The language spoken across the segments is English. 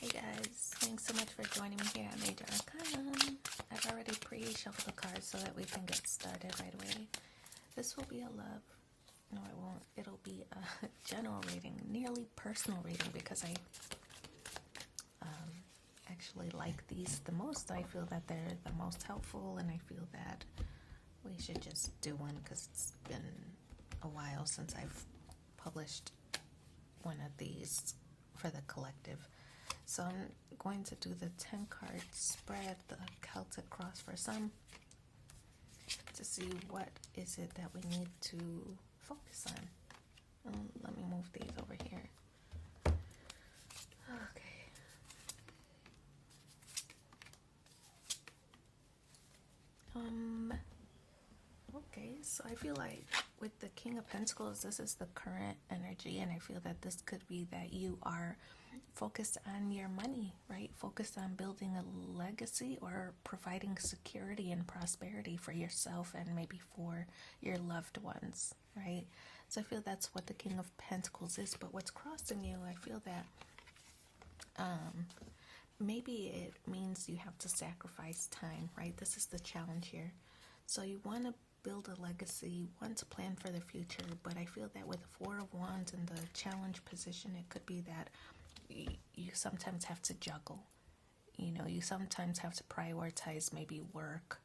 Hey guys, thanks so much for joining me here at Major Arcana. I've already pre-shuffled the cards so that we can get started right away. This will be a love, no it won't, it'll be a general reading, nearly personal reading because I actually like these the most. I feel that they're the most helpful and I feel that we should just do one because it's been a while since I've published one of these for the collective. So I'm going to do the 10 card spread, the Celtic cross for some, to see what is it that we need to focus on. Let me move these over here. Okay. Okay, so I feel like with the King of Pentacles, this is the current energy, and I feel that this could be that you are focused on your money, right? Focused on building a legacy or providing security and prosperity for yourself and maybe for your loved ones, right? So I feel that's what the King of Pentacles is. But what's crossing you, I feel that maybe it means you have to sacrifice time, right? This is the challenge here. So you want to build a legacy, want to plan for the future, but I feel that with the Four of Wands in the challenge position, it could be that you sometimes have to juggle. You know, you sometimes have to prioritize maybe work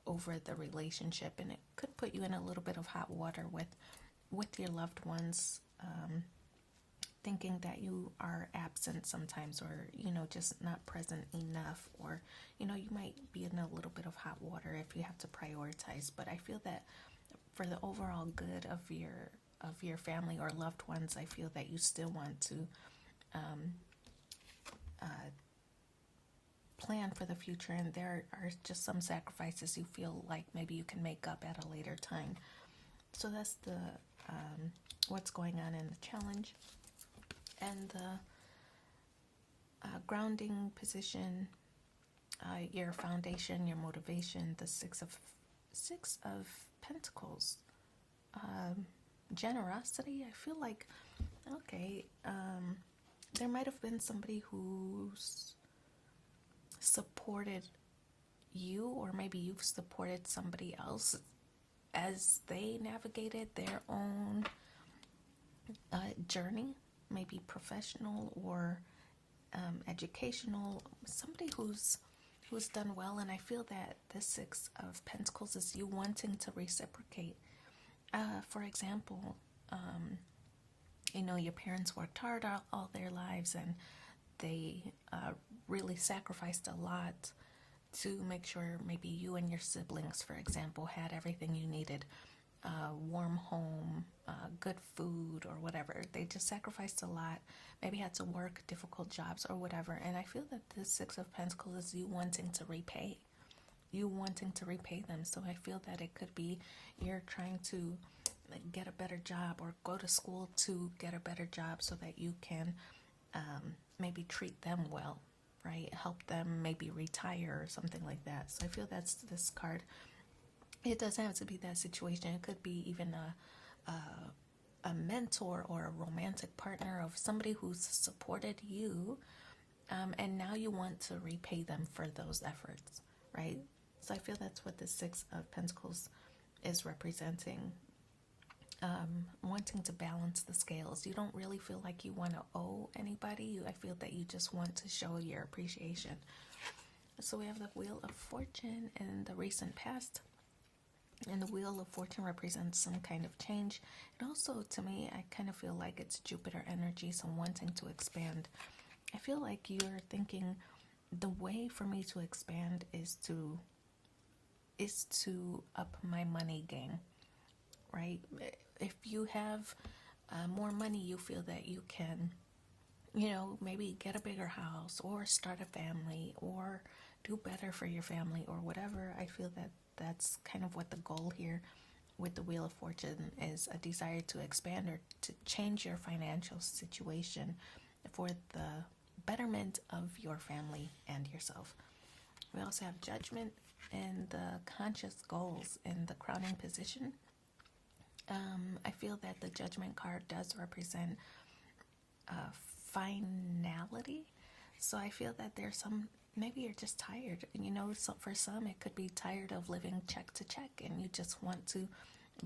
over the relationship, and it could put you in a little bit of hot water with your loved ones, thinking that you are absent sometimes, or just not present enough, or you might be in a little bit of hot water if you have to prioritize. But I feel that for the overall good of your family or loved ones, I feel that you still want to plan for the future, and there are just some sacrifices you feel like maybe you can make up at a later time. So that's the what's going on in the challenge. And the grounding position, your foundation, your motivation, the Six of Pentacles, generosity. I feel like, okay, there might have been somebody who's supported you, or maybe you've supported somebody else as they navigated their own journey, maybe professional or educational, somebody who's done well. And I feel that the Six of Pentacles is you wanting to reciprocate. For example, your parents worked hard all their lives, and they really sacrificed a lot to make sure maybe you and your siblings, for example, had everything you needed. Warm home, good food, or whatever. They just sacrificed a lot, maybe had to work difficult jobs or whatever. And I feel that the Six of Pentacles is you wanting to repay them. So I feel that it could be you're trying to get a better job, or go to school to get a better job so that you can maybe treat them well, right? Help them maybe retire or something like that. So I feel that's this card. It doesn't have to be that situation. It could be even a mentor or a romantic partner of somebody who's supported you, and now you want to repay them for those efforts, right? So I feel that's what the Six of Pentacles is representing. Wanting to balance the scales. You don't really feel like you want to owe anybody. I feel that you just want to show your appreciation. So we have the Wheel of Fortune in the recent past. And the Wheel of Fortune represents some kind of change. And also, to me, I kind of feel like it's Jupiter energy, so wanting to expand. I feel like you're thinking the way for me to expand is to up my money game, right? If you have more money, you feel that you can, maybe get a bigger house, or start a family, or do better for your family, or whatever. I feel that that's kind of what the goal here with the Wheel of Fortune is, a desire to expand or to change your financial situation for the betterment of your family and yourself. We also have Judgment and the conscious goals in the crowning position. I feel that the Judgment card does represent finality. So I feel that there's some, maybe you're just tired. You know, so for some, it could be tired of living check to check and you just want to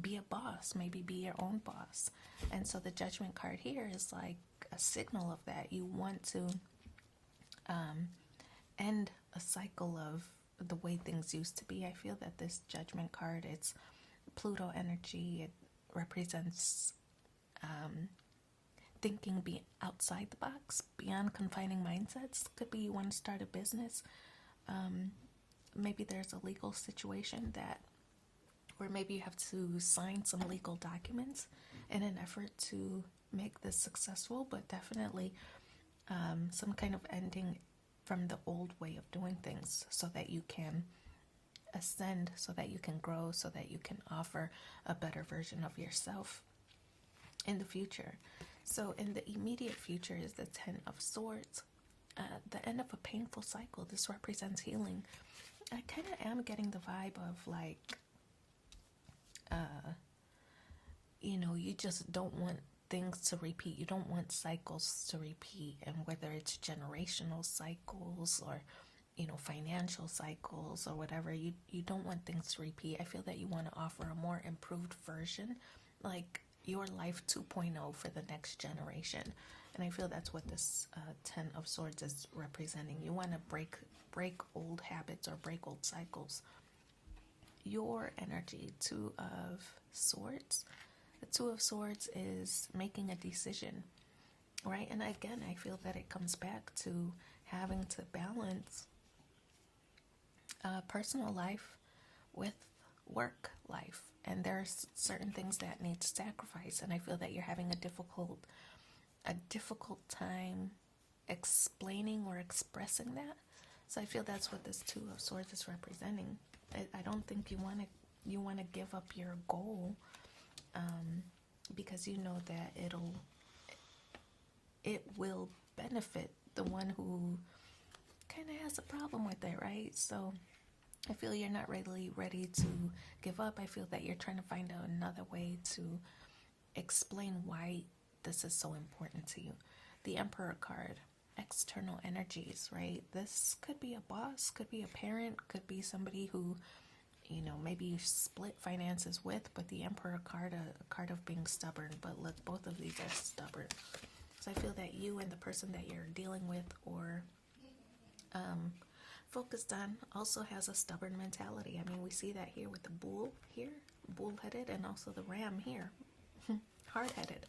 be a boss, maybe be your own boss. And so the Judgment card here is like a signal of that. You want to end a cycle of the way things used to be. I feel that this Judgment card, it's Pluto energy. It represents thinking be outside the box, beyond confining mindsets. Could be you want to start a business. Maybe there's a legal situation that, or maybe you have to sign some legal documents in an effort to make this successful, but definitely some kind of ending from the old way of doing things so that you can ascend, so that you can grow, so that you can offer a better version of yourself in the future. So in the immediate future is the Ten of Swords, the end of a painful cycle. This represents healing. I kind of am getting the vibe of like, you know, you just don't want things to repeat. You don't want cycles to repeat, and whether it's generational cycles or, you know, financial cycles or whatever, you don't want things to repeat. I feel that you want to offer a more improved version, like your life 2.0 for the next generation. And I feel that's what this Ten of Swords is representing. You want to break old habits or break old cycles. Your energy, Two of Swords. The Two of Swords is making a decision, right? And again, I feel that it comes back to having to balance personal life with work life. And there's certain things that need sacrifice. And I feel that you're having a difficult time explaining or expressing that. So I feel that's what this Two of Swords is representing. I don't think you want to give up your goal, because you know that it will benefit the one who kind of has a problem with it, right? So I feel you're not really ready to give up. I feel that you're trying to find out another way to explain why this is so important to you. The Emperor card, external energies, right? This could be a boss, could be a parent, could be somebody who, you know, maybe you split finances with, but the Emperor card, a card of being stubborn. But look, both of these are stubborn. So I feel that you and the person that you're dealing with or focused on also has a stubborn mentality. I mean, we see that here with the bull here, bull-headed, and also the ram here, hard-headed,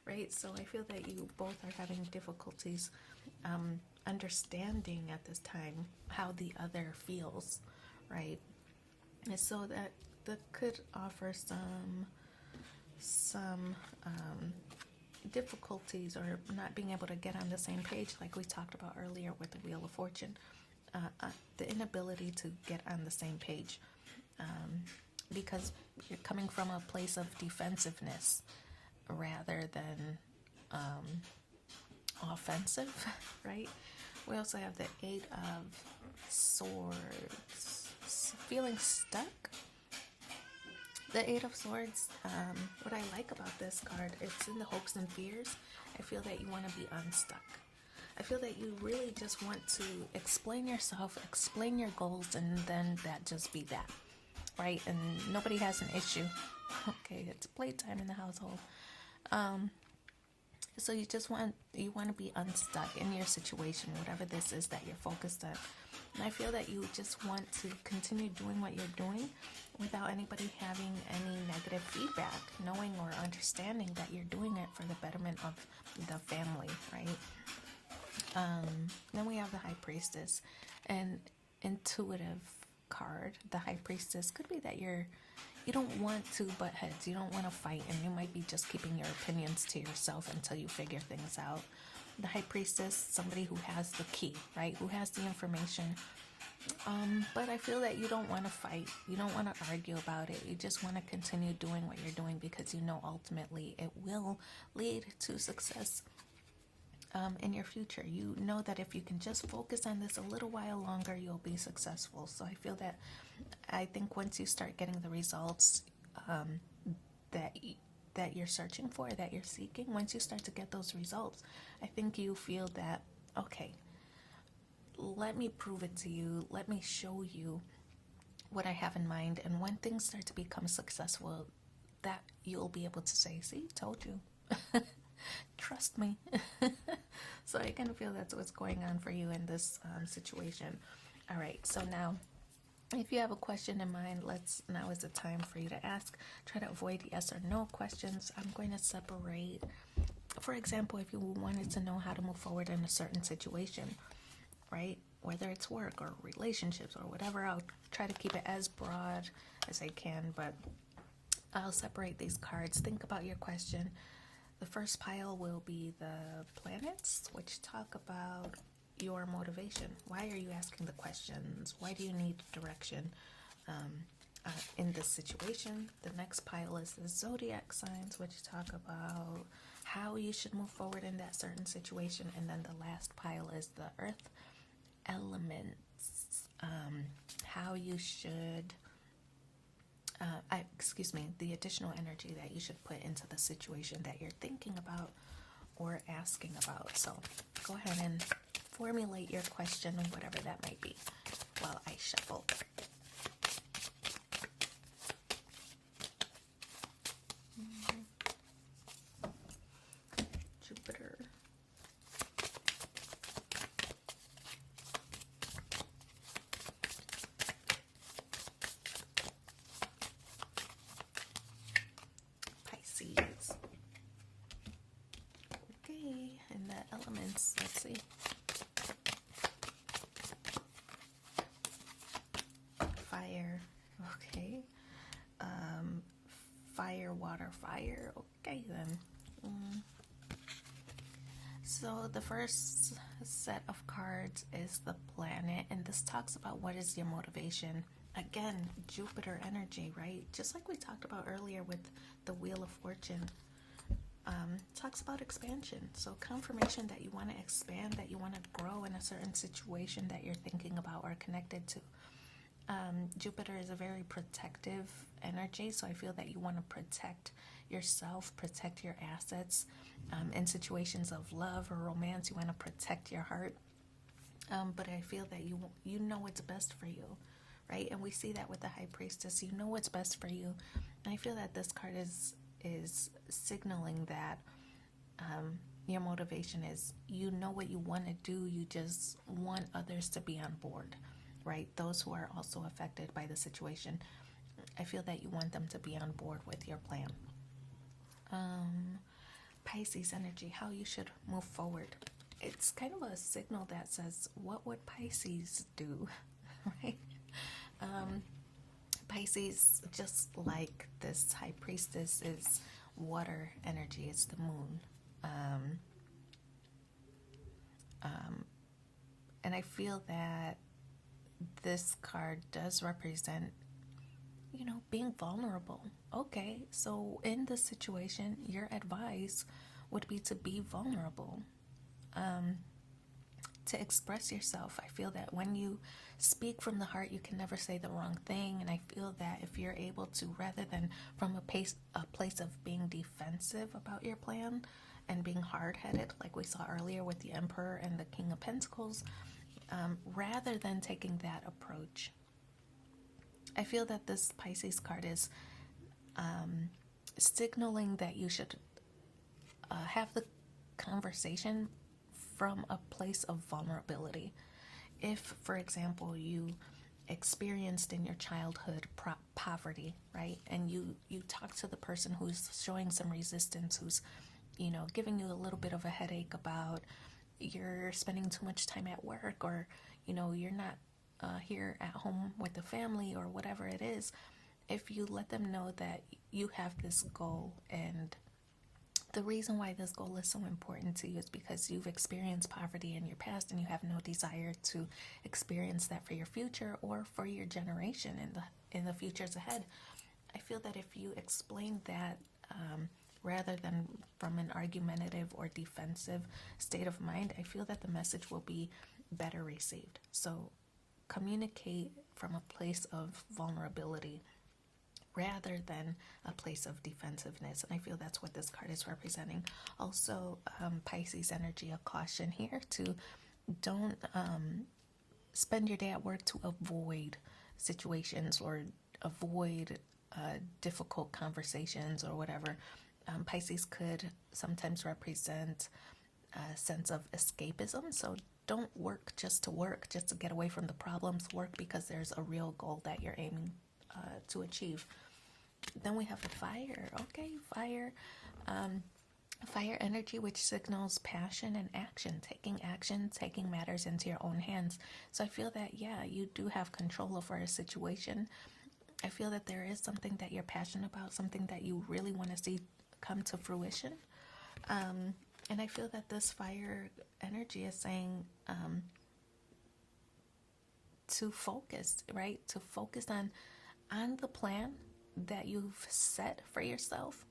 right? So I feel that you both are having difficulties understanding at this time how the other feels, right? And so that could offer some difficulties or not being able to get on the same page, like we talked about earlier with the Wheel of Fortune. The inability to get on the same page, because you're coming from a place of defensiveness rather than offensive, right? We also have the Eight of Swords, feeling stuck. The Eight of Swords, what I like about this card, it's in the hopes and fears. I feel that you want to be unstuck. I feel that you really just want to explain yourself, explain your goals, and then that just be that, right? And nobody has an issue. Okay, it's playtime in the household. So you just want to be unstuck in your situation, whatever this is that you're focused on. And I feel that you just want to continue doing what you're doing without anybody having any negative feedback, knowing or understanding that you're doing it for the betterment of the family, right? Then we have the High Priestess, an intuitive card. The High Priestess could be that you don't want to butt heads, you don't want to fight, and you might be just keeping your opinions to yourself until you figure things out. The High Priestess, somebody who has the key, right? Who has the information. But I feel that you don't want to fight. You don't want to argue about it. You just want to continue doing what you're doing because you know ultimately it will lead to success in your future. You know that if you can just focus on this a little while longer, you'll be successful. So I feel that I think once you start getting the results that you're searching for, that you're seeking, once you start to get those results, I think you feel that, okay, let me prove it to you. Let me show you what I have in mind. And when things start to become successful, that you'll be able to say, see, told you. Trust me. So I kind of feel that's what's going on for you in this situation. All right, so now if you have a question in mind, now is the time for you to ask. Try to avoid yes or no questions. I'm going to separate, for example, if you wanted to know how to move forward in a certain situation, right? Whether it's work or relationships or whatever, I'll try to keep it as broad as I can, but I'll separate these cards. Think about your question. The first pile will be the planets, which talk about your motivation. Why are you asking the questions? Why do you need direction in this situation? The next pile is the zodiac signs, which talk about how you should move forward in that certain situation. And then the last pile is the earth elements, how you should the additional energy that you should put into the situation that you're thinking about or asking about. So go ahead and formulate your question, whatever that might be, while I shuffle. Jupiter. Pisces. Okay, and the elements, let's see. Fire, okay. Fire, water, fire, okay then. So the first set of cards is the planet, and this talks about what is your motivation. Again, Jupiter energy, right? Just like we talked about earlier with the Wheel of Fortune. Talks about expansion. So confirmation that you want to expand, that you want to grow in a certain situation that you're thinking about or connected to. Jupiter is a very protective energy, so I feel that you want to protect yourself, protect your assets. In situations of love or romance, you want to protect your heart. But I feel that you know what's best for you, right? And we see that with the High Priestess. You know what's best for you. And I feel that this card is signaling that your motivation is, you know what you want to do, you just want others to be on board, right? Those who are also affected by the situation. I feel that you want them to be on board with your plan. Pisces energy, how you should move forward. It's kind of a signal that says, what would Pisces do, right? Pisces, just like this High Priestess, is water energy. It's the moon. And I feel that this card does represent, being vulnerable. Okay, so in this situation, your advice would be to be vulnerable, to express yourself. I feel that when you speak from the heart, you can never say the wrong thing. And I feel that if you're able to, rather than from a place of being defensive about your plan and being hard-headed, like we saw earlier with the Emperor and the King of Pentacles, rather than taking that approach, I feel that this Pisces card is signaling that you should have the conversation from a place of vulnerability. If, for example, you experienced in your childhood poverty, right, and you talk to the person who's showing some resistance, who's giving you a little bit of a headache about you're spending too much time at work, or you're not here at home with the family, or whatever it is. If you let them know that you have this goal, and the reason why this goal is so important to you is because you've experienced poverty in your past and you have no desire to experience that for your future or for your generation in the futures ahead. I feel that if you explain that rather than from an argumentative or defensive state of mind, I feel that the message will be better received. So communicate from a place of vulnerability rather than a place of defensiveness. And I feel that's what this card is representing. Also, Pisces energy, a caution here to don't spend your day at work to avoid situations or avoid difficult conversations or whatever. Pisces could sometimes represent a sense of escapism. So don't work just to work, just to get away from the problems. Work because there's a real goal that you're aiming to achieve. Then we have the fire. Okay, fire. Fire energy, which signals passion and action, taking matters into your own hands. So I feel that, yeah, you do have control over a situation. I feel that there is something that you're passionate about, something that you really want to see come to fruition. And I feel that this fire energy is saying to focus, right? To focus on the plan that you've set for yourself,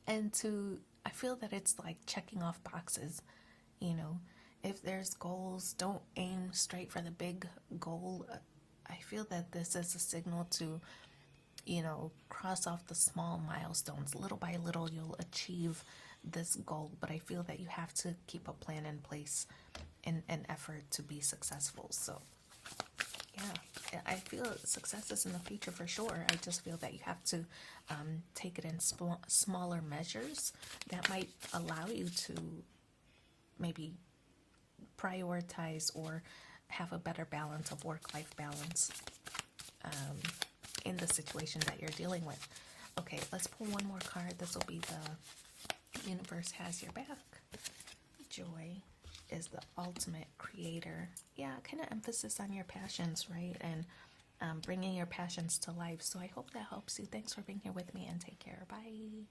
and to, I feel that it's like checking off boxes. You know, if there's goals, don't aim straight for the big goal. I feel that this is a signal to, cross off the small milestones. Little by little, you'll achieve this goal, but I feel that you have to keep a plan in place and an effort to be successful. So yeah, I feel success is in the future for sure. I just feel that you have to take it in smaller measures that might allow you to maybe prioritize or have a better balance of work-life balance in the situation that you're dealing with. Okay, let's pull one more card. This will be the universe has your back. Joy is the ultimate creator. Yeah, kind of emphasis on your passions, right? And bringing your passions to life. So I hope that helps you. Thanks for being here with me, and take care. Bye.